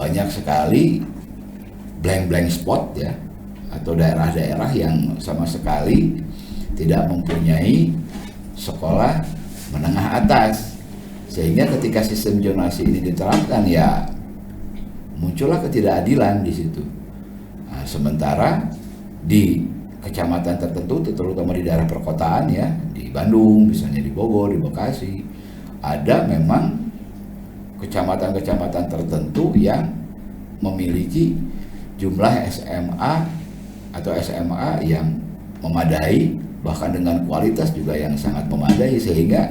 banyak sekali blank spot ya, atau daerah-daerah yang sama sekali tidak mempunyai sekolah menengah atas, sehingga ketika sistem zonasi ini diterapkan ya muncullah ketidakadilan di situ. Nah, sementara di kecamatan tertentu, terutama di daerah perkotaan ya, di Bandung, misalnya di Bogor, di Bekasi, ada memang kecamatan-kecamatan tertentu yang memiliki jumlah SMA atau SMA yang memadai, bahkan dengan kualitas juga yang sangat memadai, sehingga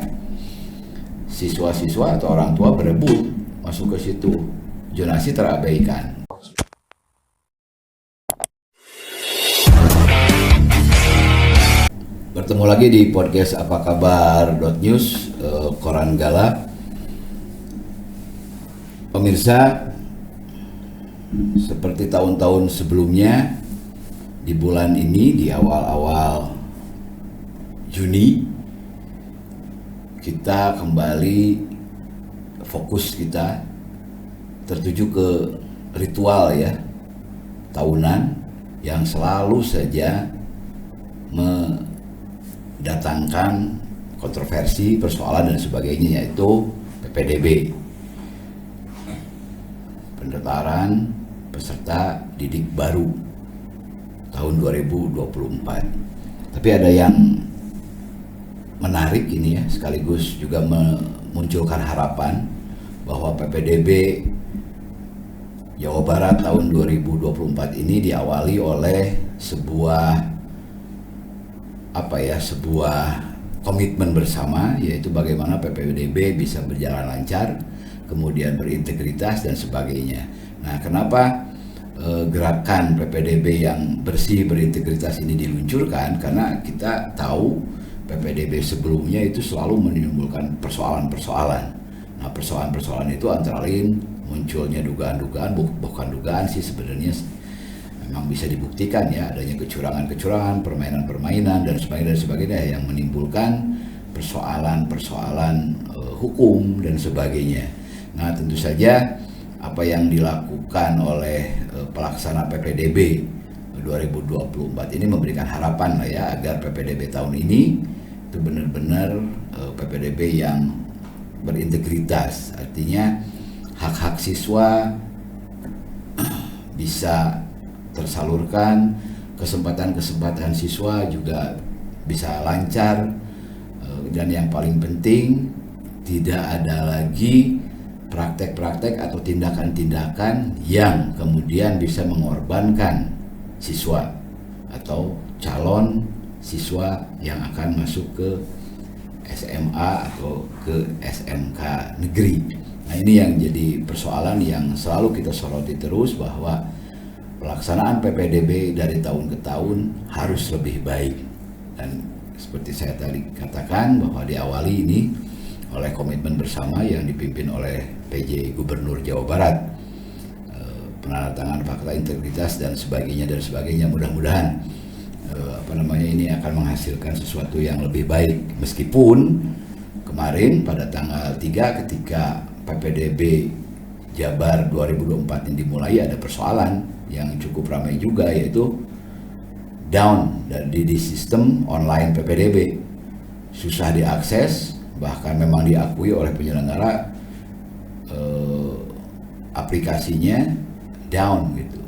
siswa-siswa atau orang tua berebut masuk ke situ, zonasi terabaikan. Bertemu lagi di podcast Apa Kabar .news, Koran Gala. Pemirsa, seperti tahun-tahun sebelumnya, di bulan ini, di awal-awal Juni, kita kembali fokus kita tertuju ke ritual ya, tahunan yang selalu saja mendatangkan kontroversi, persoalan dan sebagainya, yaitu PPDB, pendaftaran peserta didik baru tahun 2024. Tapi ada yang menarik ini ya, sekaligus juga memunculkan harapan bahwa PPDB Jawa Barat tahun 2024 ini diawali oleh sebuah komitmen bersama, yaitu bagaimana PPDB bisa berjalan lancar, kemudian berintegritas dan sebagainya. Nah, kenapa gerakan PPDB yang bersih, berintegritas ini diluncurkan? Karena kita tahu PPDB sebelumnya itu selalu menimbulkan persoalan-persoalan. Nah, persoalan-persoalan itu antara lain munculnya dugaan-dugaan, bukan dugaan sih sebenarnya, memang bisa dibuktikan ya, adanya kecurangan-kecurangan, permainan-permainan dan sebagainya yang menimbulkan persoalan-persoalan hukum dan sebagainya. Nah, tentu saja apa yang dilakukan oleh pelaksana PPDB 2024 ini memberikan harapan lah ya, agar PPDB tahun ini itu benar-benar PPDB yang berintegritas, artinya hak-hak siswa bisa tersalurkan, kesempatan-kesempatan siswa juga bisa lancar, dan yang paling penting tidak ada lagi praktek-praktek atau tindakan-tindakan yang kemudian bisa mengorbankan siswa atau calon siswa yang akan masuk ke SMA atau ke SMK negeri. Nah, ini yang jadi persoalan yang selalu kita soroti terus, bahwa pelaksanaan PPDB dari tahun ke tahun harus lebih baik. Dan seperti saya tadi katakan, bahwa diawali ini oleh komitmen bersama yang dipimpin oleh PJ Gubernur Jawa Barat, penandatanganan fakta integritas dan sebagainya. Mudah-mudahan ini akan menghasilkan sesuatu yang lebih baik, meskipun kemarin pada tanggal 3 ketika PPDB Jabar 2024 ini dimulai, ada persoalan yang cukup ramai juga, yaitu down di sistem online PPDB, susah diakses, bahkan memang diakui oleh penyelenggara aplikasinya down gitu.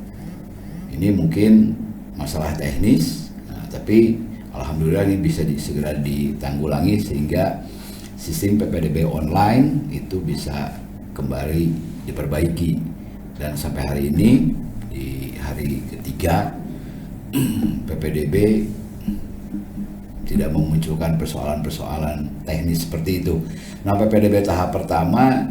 Ini mungkin masalah teknis, tapi alhamdulillah ini bisa segera ditanggulangi sehingga sistem PPDB online itu bisa kembali diperbaiki. Dan sampai hari ini, di hari ketiga, PPDB tidak memunculkan persoalan-persoalan teknis seperti itu. Nah, PPDB tahap pertama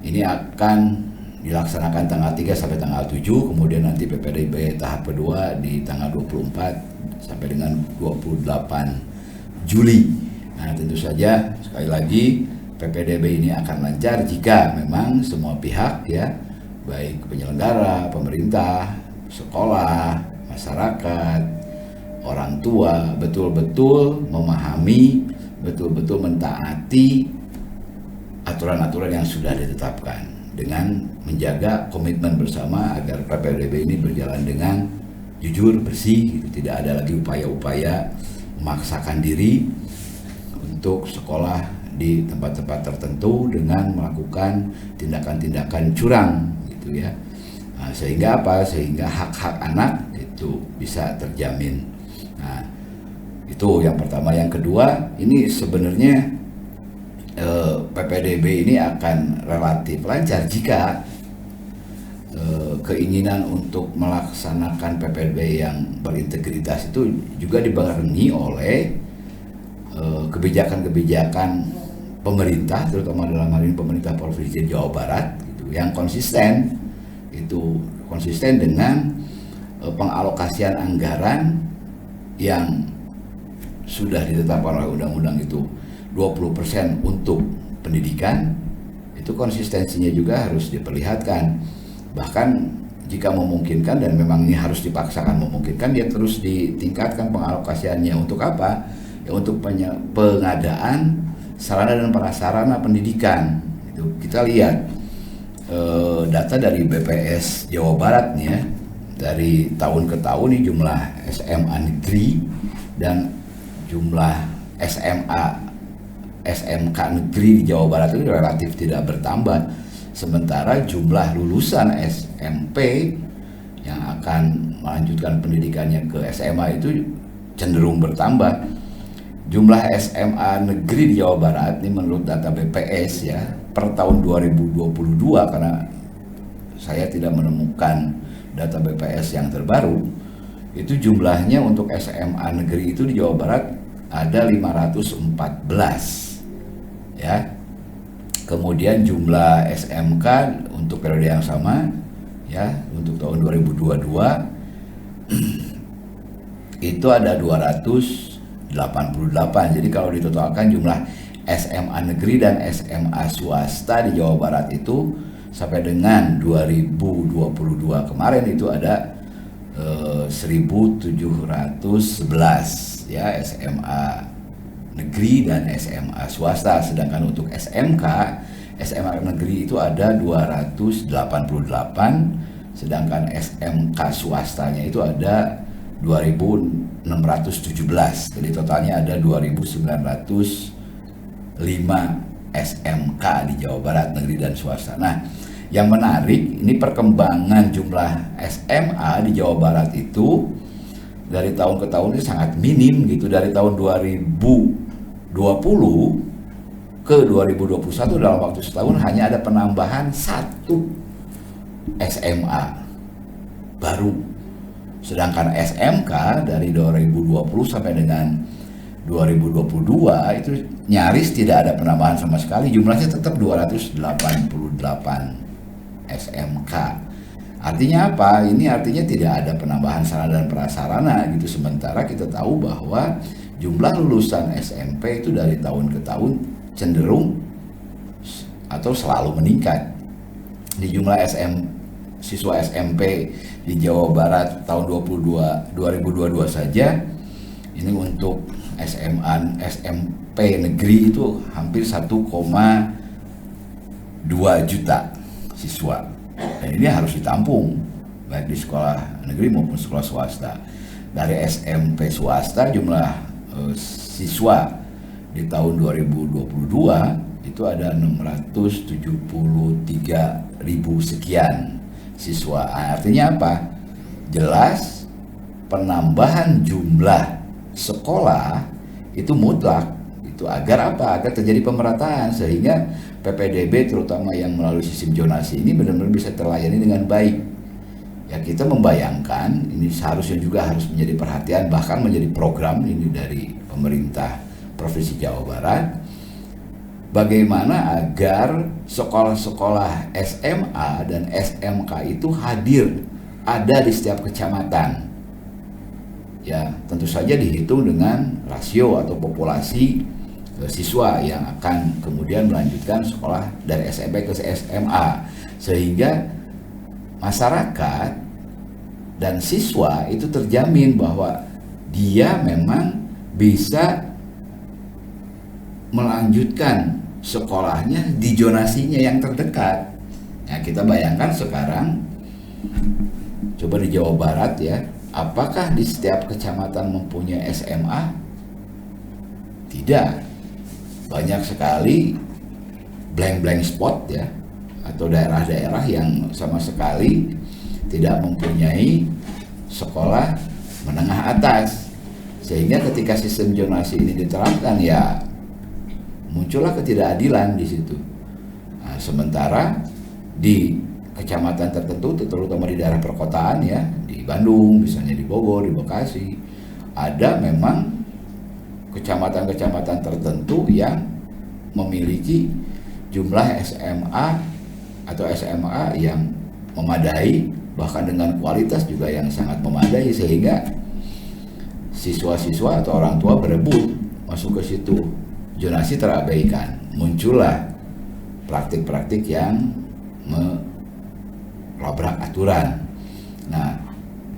ini akan dilaksanakan tanggal 3 sampai tanggal 7, kemudian nanti PPDB tahap kedua di tanggal 24 sampai dengan 28 Juli. Nah, tentu saja sekali lagi PPDB ini akan lancar jika memang semua pihak ya, baik penyelenggara, pemerintah, sekolah, masyarakat, orang tua betul-betul memahami, betul-betul mentaati aturan-aturan yang sudah ditetapkan. dengan menjaga komitmen bersama agar PPDB ini berjalan dengan jujur, bersih, gitu. Tidak ada lagi upaya-upaya memaksakan diri untuk sekolah di tempat-tempat tertentu dengan melakukan tindakan-tindakan curang, gitu ya. Nah, sehingga apa? Sehingga hak-hak anak itu bisa terjamin. Nah, itu yang pertama. Yang kedua, ini sebenarnya PPDB ini akan relatif lancar jika keinginan untuk melaksanakan PPDB yang berintegritas itu juga dibarengi oleh kebijakan-kebijakan pemerintah, terutama dalam hal ini pemerintah Provinsi Jawa Barat, gitu, yang konsisten, itu konsisten dengan pengalokasian anggaran yang sudah ditetapkan oleh undang-undang itu 20% untuk pendidikan. Itu konsistensinya juga harus diperlihatkan. Bahkan jika memungkinkan, dan memang ini harus dipaksakan memungkinkan, dia terus ditingkatkan pengalokasiannya. Untuk apa? Ya, untuk pengadaan sarana dan prasarana pendidikan. Itu kita lihat data dari BPS Jawa Barat nih ya, dari tahun ke tahun nih jumlah SMA negeri dan jumlah SMK negeri di Jawa Barat itu relatif tidak bertambah, sementara jumlah lulusan SMP yang akan melanjutkan pendidikannya ke SMA itu cenderung bertambah. Jumlah SMA negeri di Jawa Barat ini menurut data BPS ya, per tahun 2022, karena saya tidak menemukan data BPS yang terbaru, itu jumlahnya untuk SMA negeri itu di Jawa Barat ada 514 ya. Kemudian jumlah SMK untuk periode yang sama ya, untuk tahun 2022 itu ada 288. Jadi kalau ditotalkan jumlah SMA negeri dan SMA swasta di Jawa Barat itu sampai dengan 2022 kemarin itu ada 1.711 ya SMA negeri dan SMA swasta. Sedangkan untuk SMA negeri itu ada 288, sedangkan SMK swastanya itu ada 2.617. Jadi totalnya ada 2.905 SMK di Jawa Barat negeri dan swasta. Nah, yang menarik ini perkembangan jumlah SMA di Jawa Barat itu dari tahun ke tahun ini sangat minim gitu. Dari tahun 2020 ke 2021 dalam waktu setahun hanya ada penambahan 1 SMA baru. Sedangkan SMK dari 2020 sampai dengan 2022 itu nyaris tidak ada penambahan sama sekali. Jumlahnya tetap 288 SMK. Artinya apa? Ini artinya tidak ada penambahan sarana dan prasarana gitu. Sementara kita tahu bahwa jumlah lulusan SMP itu dari tahun ke tahun cenderung atau selalu meningkat. Di jumlah siswa SMP di Jawa Barat tahun 2022 saja ini untuk SMP negeri itu hampir 1,2 juta siswa. Dan ini harus ditampung baik di sekolah negeri maupun sekolah swasta. Dari SMP swasta jumlah siswa di tahun 2022 itu ada 673.000 sekian siswa. Artinya apa? Jelas penambahan jumlah sekolah itu mutlak. Itu agar apa? Agar terjadi pemerataan sehingga PPDB terutama yang melalui sistem zonasi ini benar-benar bisa terlayani dengan baik. Ya, kita membayangkan ini seharusnya juga harus menjadi perhatian, bahkan menjadi program ini dari pemerintah Provinsi Jawa Barat. Bagaimana agar sekolah-sekolah SMA dan SMK itu hadir, ada di setiap kecamatan. Ya, tentu saja dihitung dengan rasio atau populasi siswa yang akan kemudian melanjutkan sekolah dari SMP ke SMA, sehingga masyarakat dan siswa itu terjamin bahwa dia memang bisa melanjutkan sekolahnya di zonasinya yang terdekat. Nah, kita bayangkan sekarang, coba di Jawa Barat ya, apakah di setiap kecamatan mempunyai SMA? Tidak. Banyak sekali blank spot ya, atau daerah-daerah yang sama sekali tidak mempunyai sekolah menengah atas. Sehingga ketika sistem zonasi ini diterapkan ya muncullah ketidakadilan di situ. Nah, sementara di kecamatan tertentu, terutama di daerah perkotaan ya, di Bandung, misalnya di Bogor, di Bekasi, ada memang kecamatan-kecamatan tertentu yang memiliki jumlah SMA atau SMA yang memadai, bahkan dengan kualitas juga yang sangat memadai, sehingga siswa-siswa atau orang tua berebut masuk ke situ. Zonasi terabaikan, muncullah praktik-praktik yang melabrak aturan. Nah,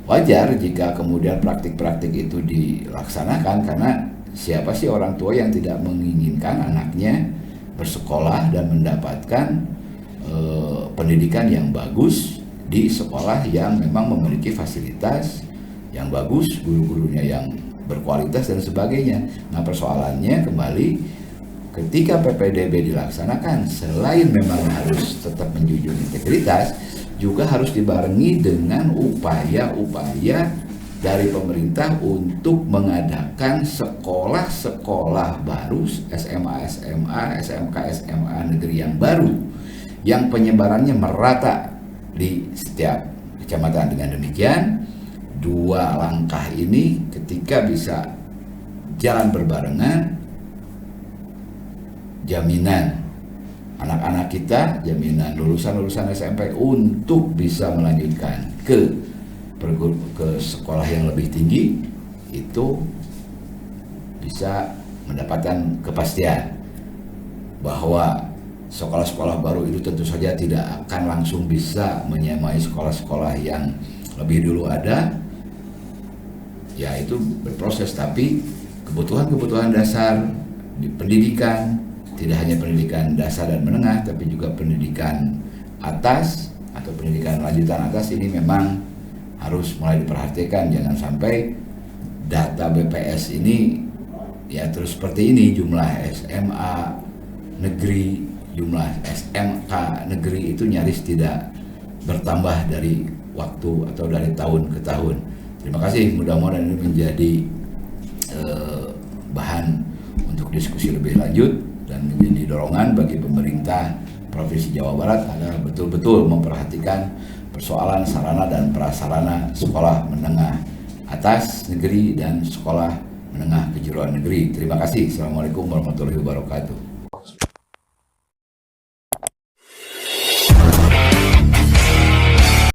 wajar jika kemudian praktik-praktik itu dilaksanakan, karena siapa sih orang tua yang tidak menginginkan anaknya bersekolah dan mendapatkan pendidikan yang bagus di sekolah yang memang memiliki fasilitas yang bagus, guru-gurunya yang berkualitas dan sebagainya. Nah, persoalannya kembali ketika PPDB dilaksanakan, selain memang harus tetap menjunjung integritas, juga harus dibarengi dengan upaya-upaya dari pemerintah untuk mengadakan sekolah-sekolah baru, SMA, SMK, SMA negeri yang baru, yang penyebarannya merata di setiap kecamatan. Dengan demikian, dua langkah ini ketika bisa jalan berbarengan, jaminan anak-anak kita, jaminan lulusan-lulusan SMP untuk bisa melanjutkan ke sekolah yang lebih tinggi, itu bisa mendapatkan kepastian bahwa sekolah-sekolah baru itu tentu saja tidak akan langsung bisa menyamai sekolah-sekolah yang lebih dulu ada, ya itu berproses. Tapi kebutuhan-kebutuhan dasar di pendidikan, tidak hanya pendidikan dasar dan menengah, tapi juga pendidikan atas atau pendidikan lanjutan atas, ini memang harus mulai diperhatikan. Jangan sampai data BPS ini ya terus seperti ini, jumlah SMA negeri, jumlah SMK negeri itu nyaris tidak bertambah dari waktu atau dari tahun ke tahun. Terima kasih, mudah-mudahan ini menjadi bahan untuk diskusi lebih lanjut dan menjadi dorongan bagi pemerintah Provinsi Jawa Barat agar betul-betul memperhatikan persoalan sarana dan prasarana sekolah menengah atas negeri dan sekolah menengah kejuruan negeri. Terima kasih. Assalamualaikum warahmatullahi wabarakatuh.